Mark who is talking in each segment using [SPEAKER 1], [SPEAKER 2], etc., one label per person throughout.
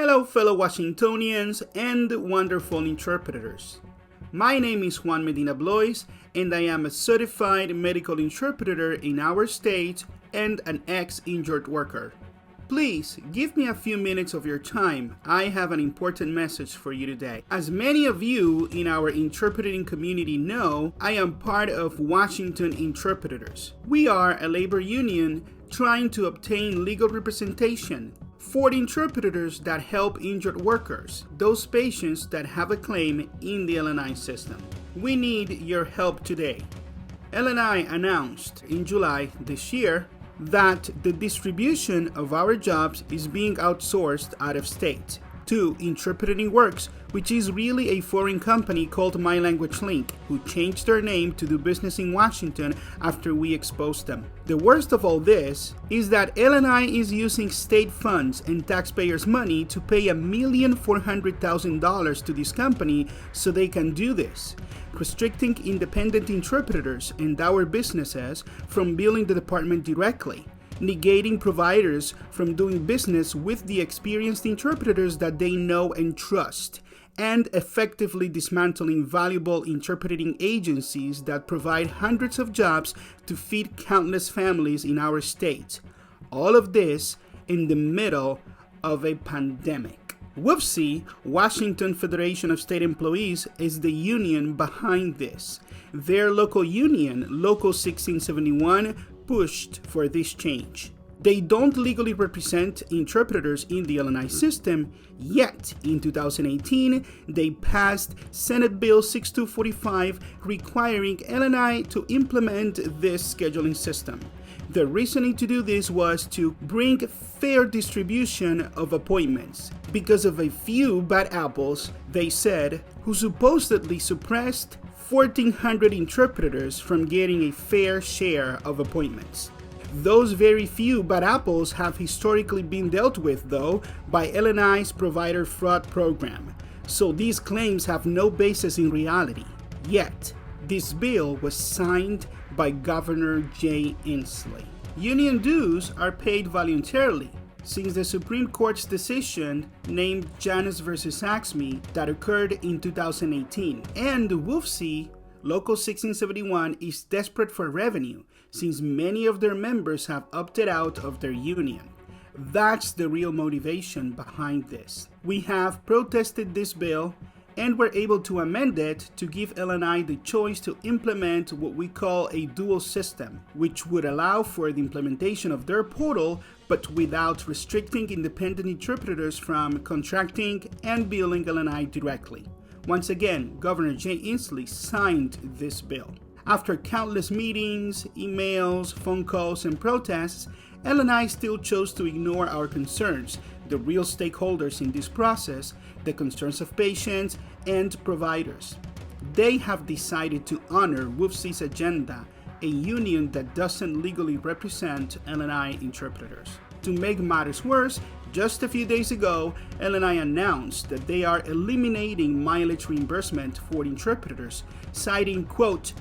[SPEAKER 1] Hello fellow Washingtonians and wonderful interpreters. My name is Juan Medina Blois and I am a certified medical interpreter in our state and an ex-injured worker. Please give me a few minutes of your time. I have an important message for you today. As many of you in our interpreting community know, I am part of Washington Interpreters. We are a labor union trying to obtain legal representation for the interpreters that help injured workers, those patients that have a claim in the L&I system. We need your help today. L&I announced in July this year that the distribution of our jobs is being outsourced out of state to Interpreting Works, which is really a foreign company called My Language Link, who changed their name to do business in Washington after we exposed them. The worst of all this is that L&I is using state funds and taxpayers' money to pay $1,400,000 to this company so they can do this, restricting independent interpreters and our businesses from billing the department directly, negating providers from doing business with the experienced interpreters that they know and trust, and effectively dismantling valuable interpreting agencies that provide hundreds of jobs to feed countless families in our state. All of this in the middle of a pandemic. WFSE, Washington Federation of State Employees, is the union behind this. Their local union, Local 1671, pushed for this change. They don't legally represent interpreters in the L&I system, yet in 2018 they passed Senate Bill 6245 requiring L&I to implement this scheduling system. The reasoning to do this was to bring fair distribution of appointments because of a few bad apples, they said, who supposedly suppressed 1,400 interpreters from getting a fair share of appointments. Those very few bad apples have historically been dealt with, though, by L&I's provider fraud program, so these claims have no basis in reality. Yet, this bill was signed by Governor Jay Inslee. Union dues are paid voluntarily, since the Supreme Court's decision named Janus versus Axme that occurred in 2018. And WFSE, Local 1671, is desperate for revenue, since many of their members have opted out of their union. That's the real motivation behind this. We have protested this bill and were able to amend it to give L&I the choice to implement what we call a dual system, which would allow for the implementation of their portal, but without restricting independent interpreters from contracting and billing L&I directly. Once again, Governor Jay Inslee signed this bill. After countless meetings, emails, phone calls, and protests, L&I still chose to ignore our concerns, the real stakeholders in this process, the concerns of patients and providers. They have decided to honor WFSE's agenda, a union that doesn't legally represent L&I interpreters. To make matters worse, just a few days ago, L&I announced that they are eliminating mileage reimbursement for interpreters, citing, quote,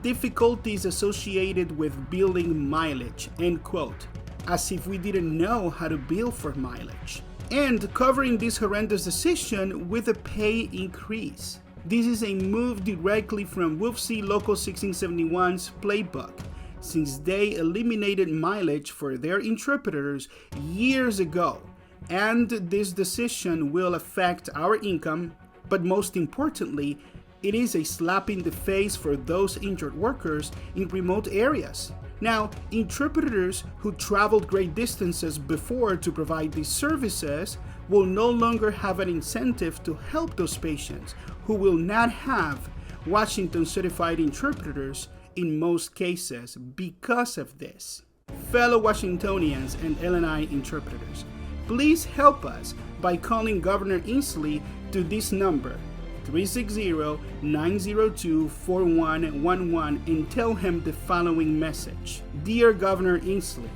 [SPEAKER 1] difficulties associated with billing mileage, end quote, as if we didn't know how to bill for mileage, and covering this horrendous decision with a pay increase. This is a move directly from WFSE Local 1671's playbook, since they eliminated mileage for their interpreters years ago, and this decision will affect our income, but most importantly, it is a slap in the face for those injured workers in remote areas. Now, interpreters who traveled great distances before to provide these services will no longer have an incentive to help those patients who will not have Washington certified interpreters in most cases because of this. Fellow Washingtonians and L&I interpreters, please help us by calling Governor Inslee to this number, 360-902-4111, and tell him the following message. Dear Governor Inslee,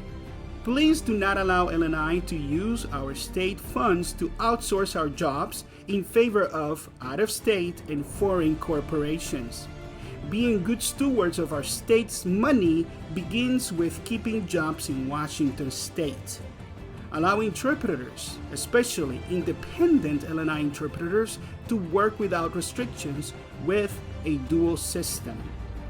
[SPEAKER 1] please do not allow L&I to use our state funds to outsource our jobs in favor of out-of-state and foreign corporations. Being good stewards of our state's money begins with keeping jobs in Washington state. allow interpreters, especially independent L&I interpreters, to work without restrictions with a dual system.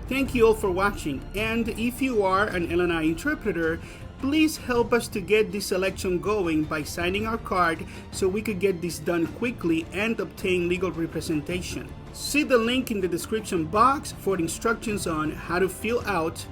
[SPEAKER 1] Thank you all for watching, and if you are an L&I interpreter, please help us to get this election going by signing our card so we could get this done quickly and obtain legal representation. See the link in the description box for instructions on how to fill out,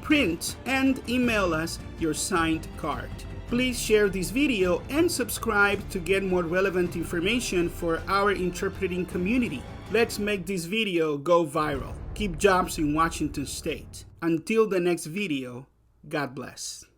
[SPEAKER 1] print, and email us your signed card. Please share this video and subscribe to get more relevant information for our interpreting community. Let's make this video go viral. Keep jobs in Washington State. Until the next video, God bless.